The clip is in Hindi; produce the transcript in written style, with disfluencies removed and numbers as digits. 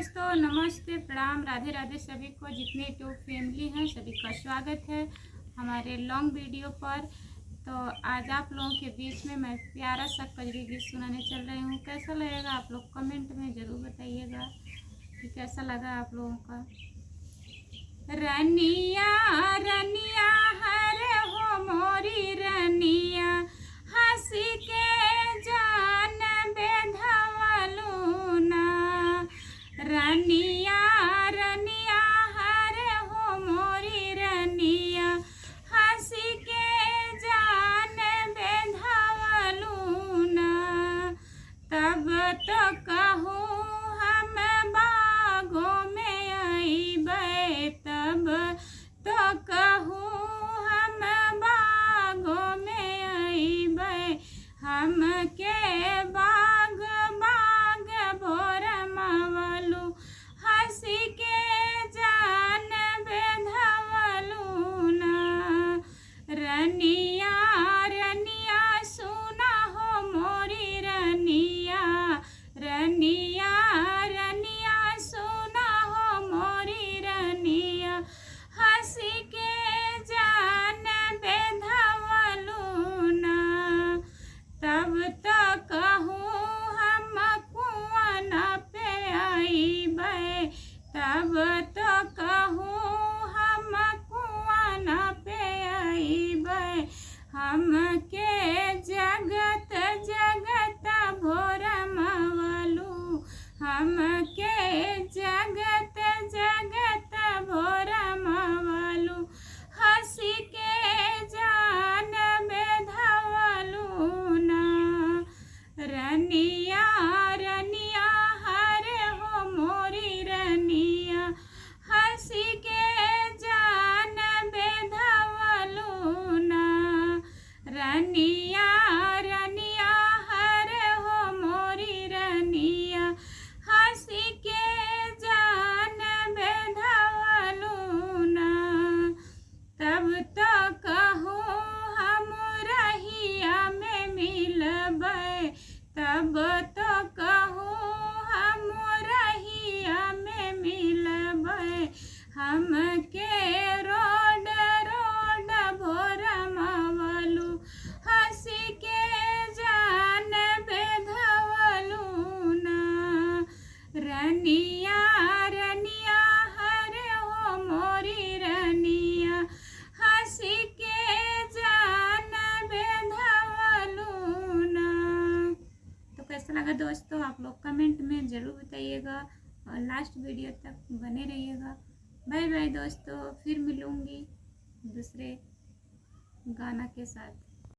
दोस्तों, नमस्ते, प्रणाम, राधे राधे सभी को। जितने यूट्यूब फैमिली हैं सभी का स्वागत है हमारे लॉन्ग वीडियो पर। तो आज आप लोगों के बीच में मैं प्यारा सा कजरी गीत सुनाने चल रही हूँ। कैसा लगेगा आप लोग कमेंट में ज़रूर बताइएगा कि कैसा लगा आप लोगों का। रनिया रनिया हरे हो मोरी रनिया, हंसी के जान बेधवलू ना। रनिया रनिया हरे हो मोरी रनिया, हंसी के जान बेधवलू ना। तब तो कहूँ हम बागों में आईबे, तब तो कहूँ हम बागों में आईबे। हम के बाग बाग भोर मवलू, हंसी के जान बेधवलू ना। रनिया रनिया सुना हो मोरी रनिया, रनिया रनिया सुना हो मोरी रनिया, हंसी के जान बेधवलू ना। तब तो कहूँ हम कुआं पे आईबे, तब तो कहूँ हम कुआं पे आईबे। हम के जगत जगत भोर मवलू, हम के जगत जगत भोर मवलू, हंसी के जान बेधवलू ना। रनिया रनिया हरे हो मोरी रनिया, हंसी के जान बेधवलू ना। रनिया रनिया हरे हो मोरी रनिया, हंसी के जान बेधवलू ना। तब तो कहूँ हम रहिया में मिलबै, तब तो कहूँ हम रहिया में मिलबै। हम के रोड रोड भोर मवलू, हंसी के जान बेधवलू ना। रनिया रनिया हरे हो मोरी रनिया, हंसी के जान बेधवलू ना। तो कैसा लगा दोस्तों, आप लोग कमेंट में ज़रूर बताइएगा और लास्ट वीडियो तक बने रहिएगा। बाय बाय दोस्तों, फिर मिलूँगी दूसरे गाना के साथ।